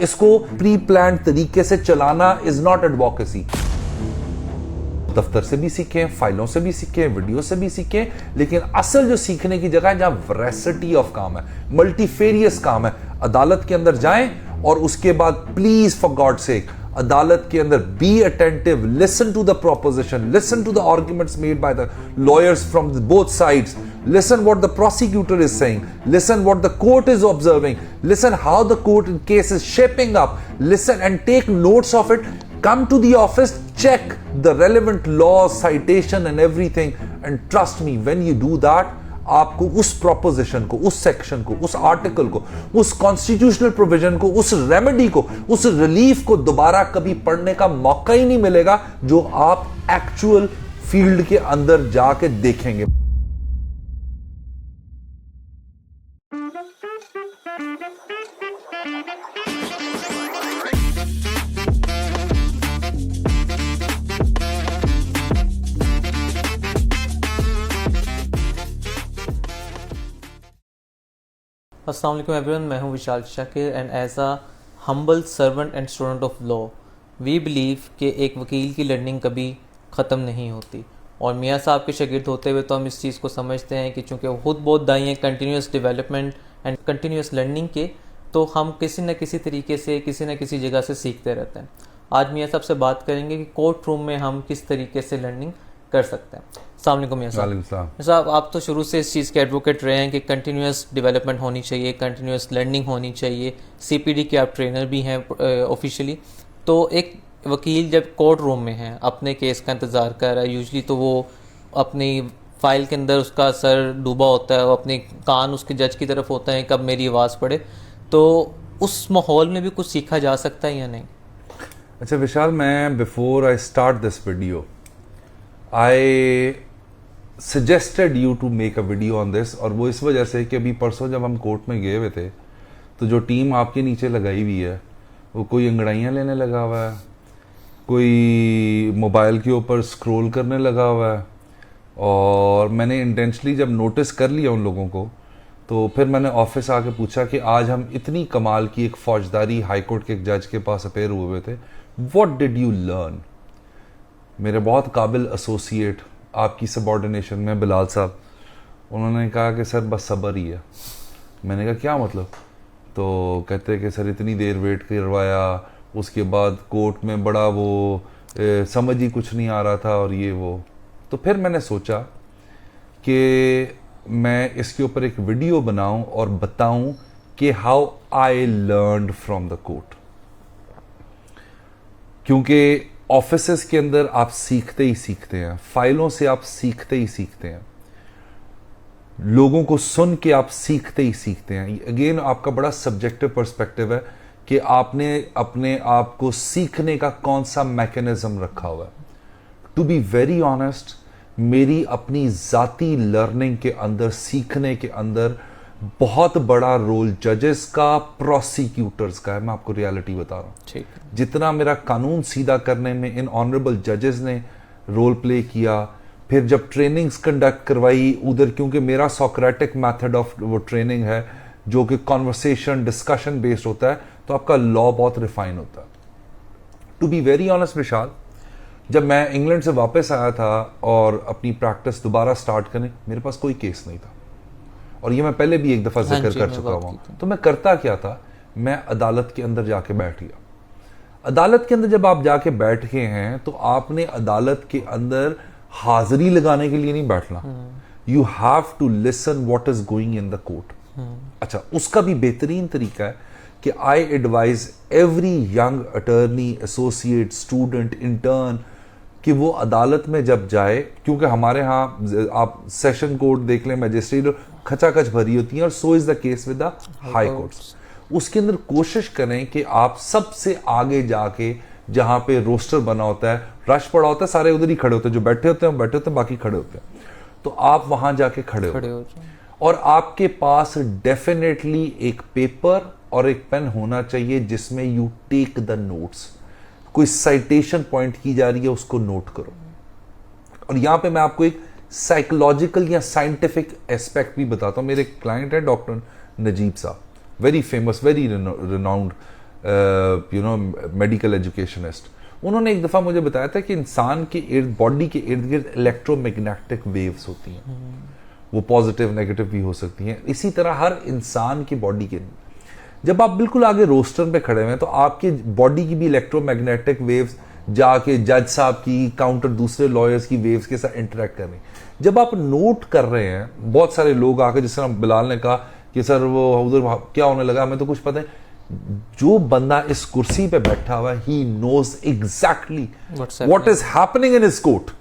इसको pre plan तरीके से चलाना इज नॉट एडवोकेसी। दफ्तर से भी सीखें, फाइलों से भी सीखें, वीडियो से भी सीखें, लेकिन असल जो सीखने की जगह है जहां वैरायटी ऑफ काम है, मल्टीफेरियस काम है, अदालत के अंदर जाएं और उसके बाद प्लीज फॉर गॉड सेक अदालत के अंदर be attentive, listen to the proposition, listen to the arguments made by the lawyers from both sides, listen what the prosecutor is saying, listen what the court is observing, listen how the court case is shaping up, listen and take notes of it. Come to the office, check the relevant laws, citation and everything, and trust me, when you do that, आपको उस proposition को, उस section को, उस article को, उस constitutional provision को, उस रेमेडी को, उस रिलीफ को दोबारा कभी पढ़ने का मौका ही नहीं मिलेगा जो आप एक्चुअल फील्ड के अंदर जाके देखेंगे। अस्सलाम वालेकुम एवरीवन, मैं हूं Vishal Shakir and as a humble servant and student of law we believe कि एक वकील की लर्निंग कभी ख़त्म नहीं होती। और मियाँ साहब के शागिर्द होते हुए तो हम इस चीज़ को समझते हैं कि चूँकि वो खुद बहुत दाई हैं continuous development and continuous learning के, तो हम किसी न किसी तरीके से किसी न किसी जगह से सीखते रहते हैं। आज मियाँ साहब से बात करेंगे कि कोर्ट रूम में हम किस तरीके से लर्निंग कर सकते हैं। अस्सलाम वालेकुम मियाँ साहब, आप तो शुरू से इस चीज़ के एडवोकेट रहे हैं कि कंटिन्यूस डेवलपमेंट होनी चाहिए, कंटिन्यूस लर्निंग होनी चाहिए। सीपीडी के आप ट्रेनर भी हैं ऑफिशियली। तो एक वकील जब कोर्ट रूम में है, अपने केस का इंतज़ार कर रहा है, यूजली तो वो अपनी फाइल के अंदर उसका सर डूबा होता है, वो अपने कान उसके जज की तरफ होता है कब मेरी आवाज़ पड़े, तो उस माहौल में भी कुछ सीखा जा सकता है या नहीं? अच्छा विशाल, मैं before I start this video I suggested you to make a video on this, और वो इस वजह से कि अभी परसों जब हम कोर्ट में गए हुए थे तो जो टीम आपके नीचे लगाई हुई है वो कोई अंगड़ाइयाँ लेने लगा हुआ है, कोई मोबाइल के ऊपर स्क्रॉल करने लगा हुआ है। और मैंने इंटेंशनली जब नोटिस कर लिया उन लोगों को, तो फिर मैंने ऑफिस आके पूछा कि आज हम इतनी कमाल की एक फौजदारी हाई कोर्ट के एक जज के पास अपेयर हुए हुए थे, व्हाट डिड यू लर्न? मेरे बहुत काबिल एसोसिएट आपकी सबॉर्डिनेशन में बिलाल साहब, उन्होंने कहा कि सर बस सब्र ही है। मैंने कहा क्या मतलब? तो कहते हैं कि सर इतनी देर वेट करवाया, उसके बाद कोर्ट में बड़ा वो समझ ही कुछ नहीं आ रहा था और ये वो। तो फिर मैंने सोचा कि मैं इसके ऊपर एक वीडियो बनाऊं और बताऊं कि how I learned from the court, क्योंकि ऑफिसेस के अंदर आप सीखते ही सीखते हैं, फाइलों से आप सीखते ही सीखते हैं, लोगों को सुन के आप सीखते ही सीखते हैं। अगेन आपका बड़ा सब्जेक्टिव पर्सपेक्टिव है कि आपने अपने आप को सीखने का कौन सा मैकेनिज्म रखा हुआ है। टू बी वेरी ऑनेस्ट, मेरी अपनी जाती लर्निंग के अंदर, सीखने के अंदर बहुत बड़ा रोल जजेस का, प्रोसिक्यूटर्स का है। मैं आपको रियलिटी बता रहा हूँ। जितना मेरा कानून सीधा करने में इन ऑनरेबल जजेस ने रोल प्ले किया, फिर जब ट्रेनिंग्स कंडक्ट करवाई उधर, क्योंकि मेरा सोक्रेटिक मेथड ऑफ वो ट्रेनिंग है जो कि कॉन्वर्सेशन डिस्कशन बेस्ड होता है, तो आपका लॉ बहुत रिफाइन होता है। टू बी वेरी ऑनेस्ट विशाल, जब मैं इंग्लैंड से वापस आया था और अपनी प्रैक्टिस दोबारा स्टार्ट करने, मेरे पास कोई केस नहीं था, और ये मैं पहले भी एक दफा जिक्र कर चुका हूं। तो मैं करता क्या था, मैं अदालत के अंदर जाके बैठ गया। अदालत के अंदर जब आप जाके बैठ गए हैं तो आपने अदालत के अंदर हाजिरी लगाने के लिए नहीं बैठना, you have to listen what is going in the court. अच्छा, उसका भी बेहतरीन तरीका है कि I advise every young attorney, associate, student, intern कि वो अदालत में जब जाए, क्योंकि हमारे यहाँ आप सेशन कोर्ट देख लें, मजिस्ट्रेट, खचाखच भरी होती है, और so is the case with the high courts. उसके अंदर कोशिश करें कि आप सबसे आगे जाके, जहां पे रोस्टर बना होता है, रश पड़ा होता है, सारे उधर ही खड़े होते हैं, जो बैठे होते हैं बैठे होते हैं, बाकी खड़े होते हैं, तो आप वहां जाके खड़े हो और आपके पास डेफिनेटली एक पेपर और एक पेन होना चाहिए जिसमें यू टेक द नोट्स। कोई साइटेशन पॉइंट की जा रही है, उसको नोट करो। और यहां पे मैं आपको एक साइकोलॉजिकल या साइंटिफिक एस्पेक्ट भी बताता हूं। मेरे क्लाइंट है डॉक्टर नजीब साहब, very famous, very renowned you know medical educationist, उन्होंने एक दफ़ा मुझे बताया था कि इंसान के बॉडी के इर्द गिर्द इलेक्ट्रोमैग्नेटिक वेव्स होती हैं, वो पॉजिटिव नेगेटिव भी हो सकती हैं। इसी तरह हर इंसान की बॉडी के, जब आप बिल्कुल आगे रोस्टर पे खड़े हुए हैं तो आपके बॉडी की भी इलेक्ट्रोमैग्नेटिक वेव्स जाके जज साहब की, काउंटर दूसरे लॉयर्स की वेव्स के साथ इंटरेक्ट कर रही हैं। जब आप नोट कर रहे हैं, बहुत सारे लोग आके, जिस तरह बिलाल ने कहा कि सर वो उधर क्या होने लगा, हमें तो कुछ पता है। जो बंदा इस कुर्सी पे बैठा हुआ है, he knows exactly what is happening in his court,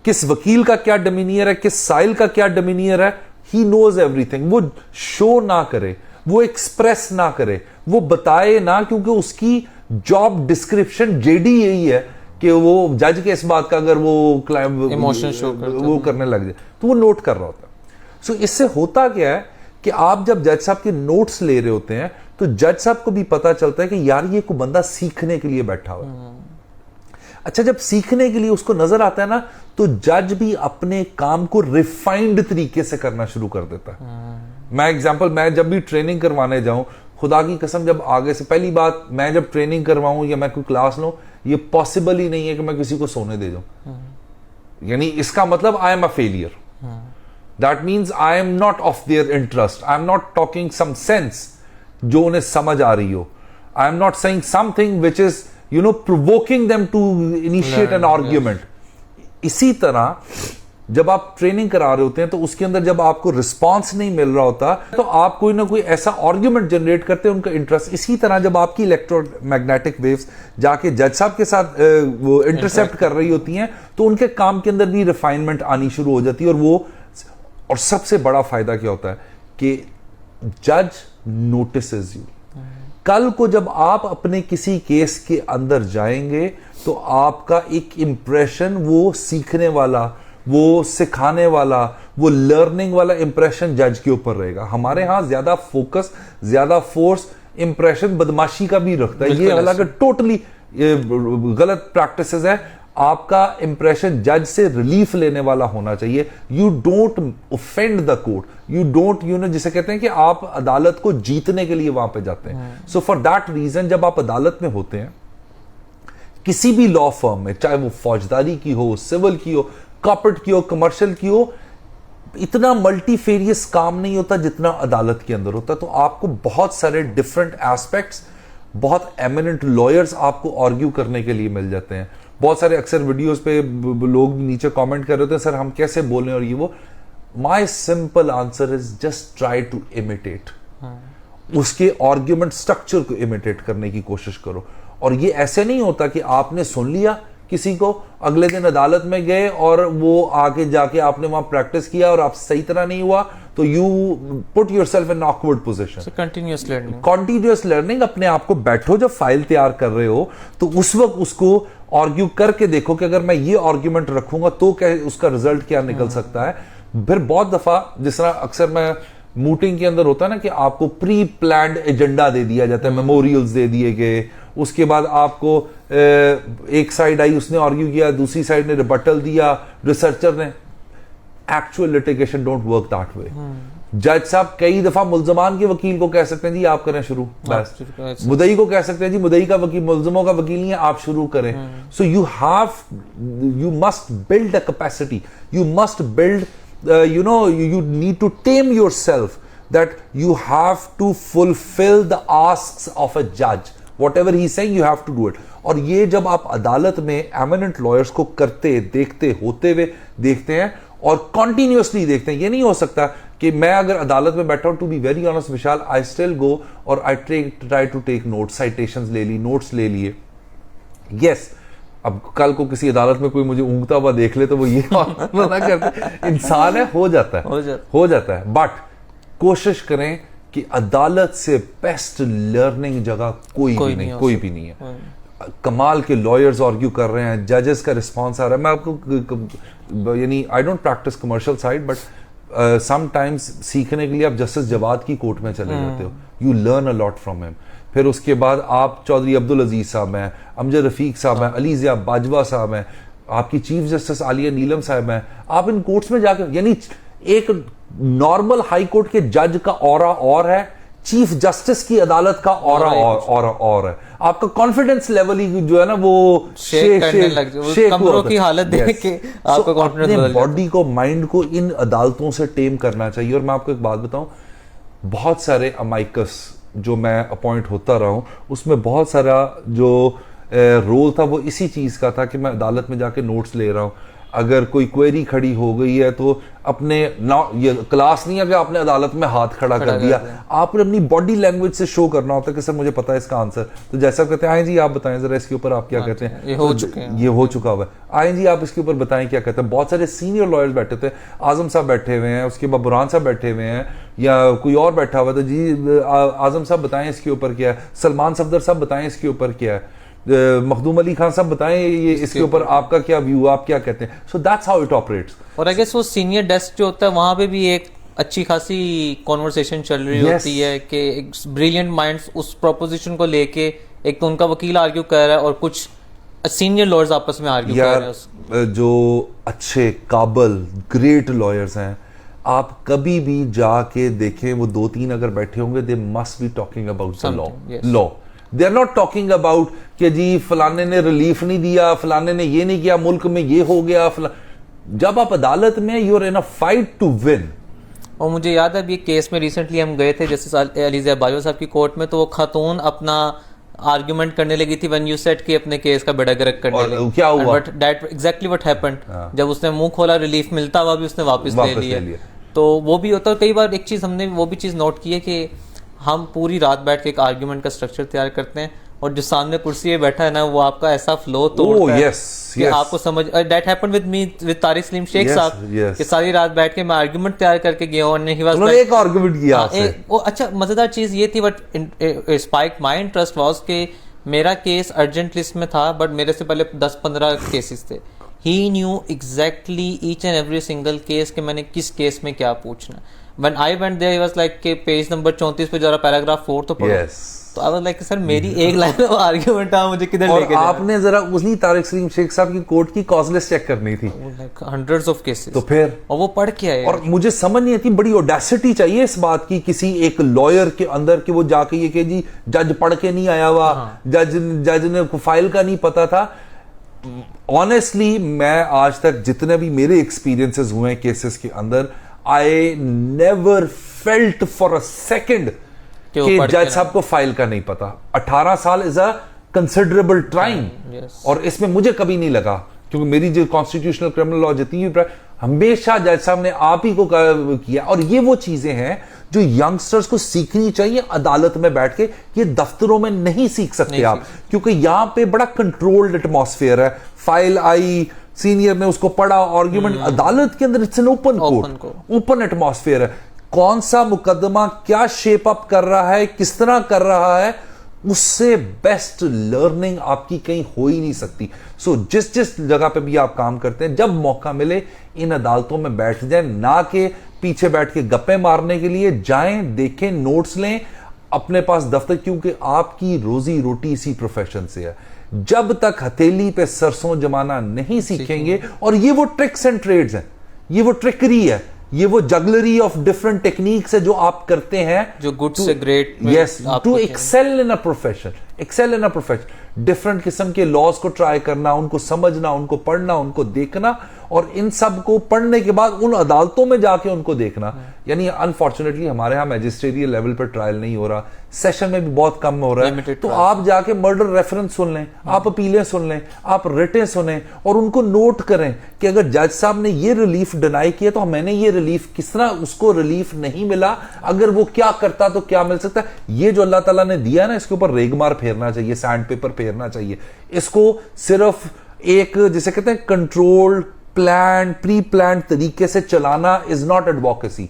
किस वकील का क्या डोमिनियर है, किस साइल का क्या डोमिनियर है, ही नोज एवरीथिंग। वो शो ना करे, वो एक्सप्रेस ना करे, वो बताए ना, क्योंकि उसकी जॉब डिस्क्रिप्शन जेडी यही है कि वो जज के इस बात का अगर वो इमोशन शो वो करने लग जाए तो वो नोट कर रहा होता है। सो इससे होता क्या है कि आप जब जज साहब के नोट्स ले रहे होते हैं तो जज साहब को भी पता चलता है कि यार ये कोई बंदा सीखने के लिए बैठा हुआ है। अच्छा, जब सीखने के लिए उसको नजर आता है ना, तो जज भी अपने काम को रिफाइंड तरीके से करना शुरू कर देता है। मैं जब भी ट्रेनिंग करवाने जाऊं, खुदा की कसम, जब आगे से पहली बात, मैं जब ट्रेनिंग करवाऊं या मैं कोई क्लास लूं, ये पॉसिबल ही नहीं है कि मैं किसी को सोने दे जाऊं। यानी इसका मतलब I am a failure. That means I am not of their interest, I am not talking some sense जो उन्हें समझ आ रही हो, I am not saying something which is provoking them to initiate an argument. इसी तरह जब आप ट्रेनिंग करा रहे होते हैं तो उसके अंदर जब आपको रिस्पांस नहीं मिल रहा होता तो आप कोई ना कोई ऐसा आर्ग्यूमेंट जनरेट करते हैं, उनका इंटरेस्ट। इसी तरह जब आपकी इलेक्ट्रोमैग्नेटिक वेव्स जाके जज साहब के साथ वो इंटरसेप्ट कर रही होती हैं तो उनके काम के अंदर भी रिफाइनमेंट आनी शुरू हो जाती है। और सबसे बड़ा फायदा क्या होता है कि जज नोटिसेस यू। कल को जब आप अपने किसी केस के अंदर जाएंगे तो आपका एक इंप्रेशन, वो सीखने वाला, वो सिखाने वाला, वो लर्निंग वाला इंप्रेशन जज के ऊपर रहेगा। हमारे यहां ज्यादा फोकस, ज्यादा फोर्स इंप्रेशन बदमाशी का भी रखता है। ये हालांकि टोटली गलत प्रैक्टिसेस है। आपका इंप्रेशन जज से रिलीफ लेने वाला होना चाहिए। You don't offend the court, you don't जिसे कहते हैं कि आप अदालत को जीतने के लिए वहां पे जाते हैं। सो फॉर दैट रीजन जब आप अदालत में होते हैं किसी भी लॉ फर्म में, चाहे वो फौजदारी की हो, सिविल की हो, कॉर्पोरेट की हो, कमर्शियल की हो, इतना मल्टीफेरियस काम नहीं होता जितना अदालत के अंदर होता। तो आपको बहुत सारे डिफरेंट एस्पेक्ट्स, बहुत एमिनेंट लॉयर्स आपको आर्ग्यू करने के लिए मिल जाते हैं। बहुत सारे अक्सर वीडियोस पे लोग नीचे कमेंट कर रहे होते हैं, सर हम कैसे बोलें और ये वो। My simple answer is just try to imitate, उसके आर्ग्यूमेंट स्ट्रक्चर को इमिटेट करने की कोशिश करो। और ये ऐसे नहीं होता कि आपने सुन लिया किसी को, अगले दिन अदालत में गए और वो आके जाके आपने वहां प्रैक्टिस किया और आप सही तरह नहीं हुआ तो you put yourself in awkward position. Continuous learning, अपने आप को बैठो, जब फाइल तैयार कर रहे हो तो उस वक्त उसको आर्ग्यू करके देखो कि अगर मैं ये आर्ग्यूमेंट रखूंगा तो क्या उसका रिजल्ट क्या निकल सकता है। फिर बहुत दफा जिस तरह अक्सर मैं मीटिंग के अंदर होता है ना कि आपको प्री प्लान्ड एजेंडा दे दिया जाता है, मेमोरियल्स दे दिए गए, उसके बाद आपको एक साइड आई, उसने आर्ग्यू किया, दूसरी साइड ने रिबटल दिया, रिसर्चर ने। Actual litigation don't work that way. जज साहब कई दफा मुल्जमान के वकील को कह सकते हैं जी आप करें शुरू, बस। मुदई को कह सकते हैं जी मुदई का वकील मुल्जमों का वकील नहीं है, आप शुरू करें। So you must build a capacity, you must build you need to tame yourself, that you have to fulfill the asks of a judge. Whatever he's saying, you have to do it. और ये जब आप अदालत में eminent lawyers को करते, देखते, होते हुए देखते हैं और कंटिन्यूअसली देखते हैं, ये नहीं हो सकता कि मैं अगर अदालत में बैठा हूं, to be very honest Vishal, I still go और I try to take notes, citations ले ली, नोट्स ले लिए। यस, अब कल को किसी अदालत में कोई मुझे ऊँगता हुआ देख ले तो वो ये मना करते, इंसान है, हो जाता है। बट कोशिश करें कि अदालत से बेस्ट लर्निंग जगह कोई भी नहीं है। कमाल के लॉयर्स आर्ग्यू कर रहे हैं, जजेस का रिस्पॉन्स आ रहा है। मैं आपको यानी I don't practice commercial side, but sometimes सीखने के लिए आप जस्टिस जवाद की कोर्ट में चले जाते हो, you learn a lot from him. फिर उसके बाद आप चौधरी अब्दुल अजीज साहब हैं, अमजद रफीक साहब हैं, अली ज़िया बाजवा साहब हैं, आपकी चीफ जस्टिस आलिया नीलम साहब हैं। आप इन कोर्ट्स में जाकर, यानी एक नॉर्मल हाई कोर्ट के जज का ऑरा और है, चीफ जस्टिस की अदालत का और है, आपका कॉन्फिडेंस लेवल ही जो है ना वो शेक करने लग जाए, कमरों की हालत देख के आपका कॉन्फिडेंस बदल जाता है। बॉडी को, माइंड को इन अदालतों से टेम करना चाहिए। और मैं आपको एक बात बताऊं, बहुत सारे अमाइकस जो मैं अपॉइंट होता रहा हूं, उसमें बहुत सारा जो रोल था वो इसी चीज का था कि मैं अदालत में जाके नोट्स ले रहा हूं। अगर कोई क्वेरी खड़ी हो गई है तो अपने ना, ये क्लास नहीं है कि आपने अदालत में हाथ खड़ा कर दिया, आपने अपनी बॉडी लैंग्वेज से शो करना होता है कि सर मुझे पता है इसका आंसर। तो जैसा कहते हैं, आए जी आप बताएं जरा इसके ऊपर आप क्या कहते हैं, ये हो चुके हैं, ये हो चुका हुआ है, आए जी आप इसके ऊपर बताएं क्या कहते हैं। बहुत सारे सीनियर लॉयर्स बैठे थे, आजम साहब बैठे हुए हैं, उसके बाद बुरहान साहब बैठे हुए हैं, या कोई और बैठा हुआ, तो जी आजम साहब बताएं इसके ऊपर क्या है, सलमान सफदर साहब बताएं इसके ऊपर क्या है, मखदूम अली खान साहब बताएं ये इसके ऊपर आपका क्या व्यू, आप क्या कहते हैं। So that's how it operates. और आई गेस वो सीनियर डेस्क जो होता है वहां पे भी एक अच्छी खासी कॉन्वर्सेशन चल रही होती है कि ब्रिलियंट माइंड्स उस प्रोपोजिशन को लेके, एक तो उनका वकील आर्ग्यू कर रहा है और कुछ सीनियर लॉयर्स आपस में आर्ग्यू कर रहे हैं। जो अच्छे काबल ग्रेट लॉयर्स हैं, आप कभी भी जाके देखें, वो 2-3 अगर बैठे होंगे, they must be talking about the law. They are not talking about कि जी फलाने ने रिलीफ नहीं दिया, फलाने ने ये नहीं किया, मुल्क में ये हो गया। जब आप अदालत में, you are in a fight to win. और मुझे याद है अभी केस में रिसेंटली हम गए थे जस्टिस अलीज़ा बाजवा साहब की कोर्ट में, तो वो खातून अपना आर्ग्यूमेंट करने लगी थी व्हेन यू सेड कि अपने केस का बेड़ा गर्क करने लगी। क्या हुआ? But that exactly what happened. जब उसने मुंह खोला, रिलीफ मिलता हुआ भी उसने वापस ले लिया। तो वो भी होता है। कई बार एक चीज हमने वो भी चीज नोट की है कि हम पूरी रात बैठ के एक आर्ग्यूमेंट का स्ट्रक्चर तैयार करते हैं, और जो सामने कुर्सी पे बैठा है ना, वो आपका ऐसा फ्लो तोड़ता है कि आपको समझ। That happened with me with Tariq Salim Shaikh sahab कि सारी रात बैठ के मैं आर्गुमेंट तैयार करके गया हूं, उन्होंने एक आर्गुमेंट किया आपसे। वो अच्छा मजेदार चीज ये थी, but spike my interest was कि मेरा केस अर्जेंट लिस्ट में था, बट मेरे से पहले 10-15 केसेस थे। He knew exactly each and every single case कि मैंने किस केस में क्या पूछना। When I went there, he was like कि पेज नंबर 34 पे जरा पैराग्राफ 4 तो पढ़ो। तो I was like सर मेरी एक लाइन में आर्गुमेंट है, मुझे किधर लेके जाना। आपने जरा उसी तारिक सलीम शेख साहब की कोर्ट की कॉज लिस्ट चेक करनी थी, hundreds of cases। तो फिर और वो पढ़ के आए। और मुझे समझ नहीं आती, बड़ी ऑडेसिटी चाहिए इस बात की किसी एक लॉयर के अंदर कि वो जाके ये कि जी जज पढ़ के नहीं आया हुआ, जज ने फाइल का नहीं पता था। ऑनेस्टली मैं आज तक जितने भी मेरे एक्सपीरियंसेस हुए हैं केसेस के अंदर, I never felt for a second कि जज साहब को फाइल का नहीं पता। 18 साल इज अ कंसिडरेबल टाइम, और इसमें मुझे कभी नहीं लगा, क्योंकि मेरी जो कॉन्स्टिट्यूशनल क्रिमिनल लॉ जितनी भी हमेशा जज साहब ने आप ही को किया। और ये वो चीजें हैं जो यंगस्टर्स को सीखनी चाहिए अदालत में बैठ के। ये दफ्तरों में नहीं सीख सकते आप, क्योंकि यहां पे बड़ा कंट्रोल्ड एटमॉस्फेयर है। फाइल आई, सीनियर ने उसको पढ़ा, आर्ग्यूमेंट। अदालत के अंदर it's an open court, open atmosphere है। कौन सा मुकदमा क्या शेप अप कर रहा है, किस तरह कर रहा है, उससे बेस्ट लर्निंग आपकी कहीं हो ही नहीं सकती। सो जिस जिस जगह पे भी आप काम करते हैं, जब मौका मिले इन अदालतों में बैठ जाएं, ना के पीछे बैठ के गप्पे मारने के लिए जाएं, देखें, नोट्स लें अपने पास दफ्तर, क्योंकि आपकी रोजी रोटी इसी प्रोफेशन से है। जब तक हथेली पे सरसों जमाना नहीं सीखेंगे, और ये वो ट्रिक्स एंड ट्रेड्स हैं, ये वो ट्रिकरी है, ये वो जगलरी ऑफ डिफरेंट टेक्निक्स है जो आप करते हैं, जो गुड से great. Yes, to excel in a profession, excel in a profession. Different किस्म के लॉज को ट्राई करना, उनको समझना, उनको पढ़ना, उनको देखना, और इन सब को पढ़ने के बाद उन अदालतों में जाके उनको देखना। यानी अनफॉर्चुनेटली हमारे यहाँ मैजिस्ट्रेरियल लेवल पर ट्रायल नहीं हो रहा, सेशन में भी बहुत कम हो रहा है। तो आप जाके मर्डर रेफरेंस सुन लें, आप अपीलें सुन लें, आप रिटें सुनें, और उनको नोट करें कि अगर जज साहब ने ये रिलीफ डिनाई किया तो मैंने ये रिलीफ, किस तरह उसको रिलीफ नहीं मिला, अगर वो क्या करता तो क्या मिल सकता। ये जो अल्लाह ताला ने दिया ना, इसके ऊपर रेगमार फेरना चाहिए, सैंड पेपर फेरना चाहिए। इसको सिर्फ एक जिसे कहते हैं कंट्रोल्ड, प्लान, प्री प्लान तरीके से चलाना इज नॉट एडवोकेसी।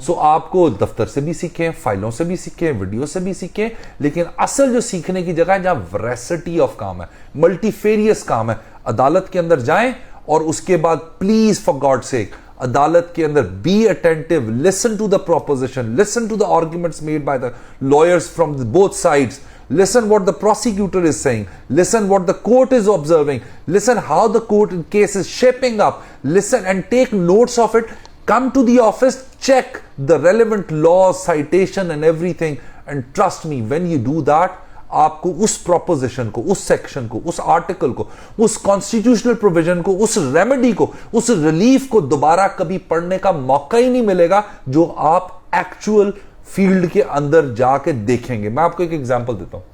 सो आपको दफ्तर से भी सीखें, फाइलों से भी सीखें, वीडियो से भी सीखें, लेकिन असल जो सीखने की जगह है जहां वैरायटी ऑफ काम है, मल्टीफेरियस काम है, अदालत के अंदर जाएं। और उसके बाद प्लीज फॉर गॉड सेक अदालत के अंदर be attentive, listen to the proposition, listen to the arguments made by the lawyers from both sides, listen what the prosecutor is saying, listen what the court is observing, listen how the court case is shaping up, listen and take notes of it. Come to the office, check the relevant laws, citation and everything, and trust me, when you do that, आपको उस proposition को, उस section को, उस article को, उस constitutional provision को, उस रेमेडी को, उस रिलीफ को दोबारा कभी पढ़ने का मौका ही नहीं मिलेगा जो आप एक्चुअल फील्ड के अंदर जाके देखेंगे। मैं आपको एक एग्जांपल देता हूं,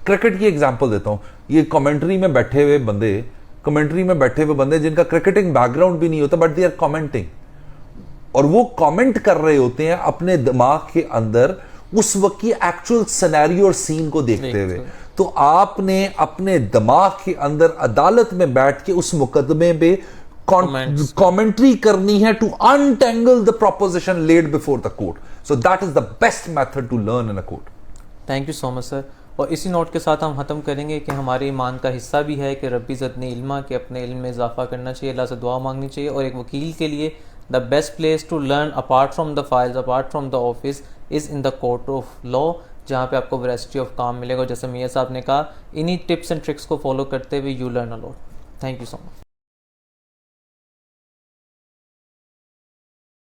क्रिकेट की एग्जांपल देता हूं। ये कमेंट्री में बैठे हुए बंदे जिनका क्रिकेटिंग बैकग्राउंड भी नहीं होता, बट दे आर कमेंटिंग, और वो कमेंट कर रहे होते हैं अपने दिमाग के अंदर उस वक्त की एक्चुअल सिनेरियो और सीन को देखते हुए। तो आपने अपने दिमाग के अंदर अदालत में बैठ के उस मुकदमे पे कमेंट्री करनी है to untangle the proposition laid before the court. So that is the best method to learn in a court. Thank you so much sir. और इसी नोट के साथ हम ख़त्म करेंगे कि हमारे ईमान का हिस्सा भी है कि रब्बी ज़दनी इल्मा के अपने इल्म में इजाफा करना चाहिए, अल्लाह से दुआ मांगनी चाहिए। और एक वकील के लिए the best place to learn apart from the files, apart from the office, is in the court of law, जहाँ पे आपको वैरायटी ऑफ काम मिलेगा। जैसे मियाँ साहब ने कहा, इन्हीं टिप्स एंड ट्रिक्स को फॉलो करते हुए you learn a lot. Thank you so much.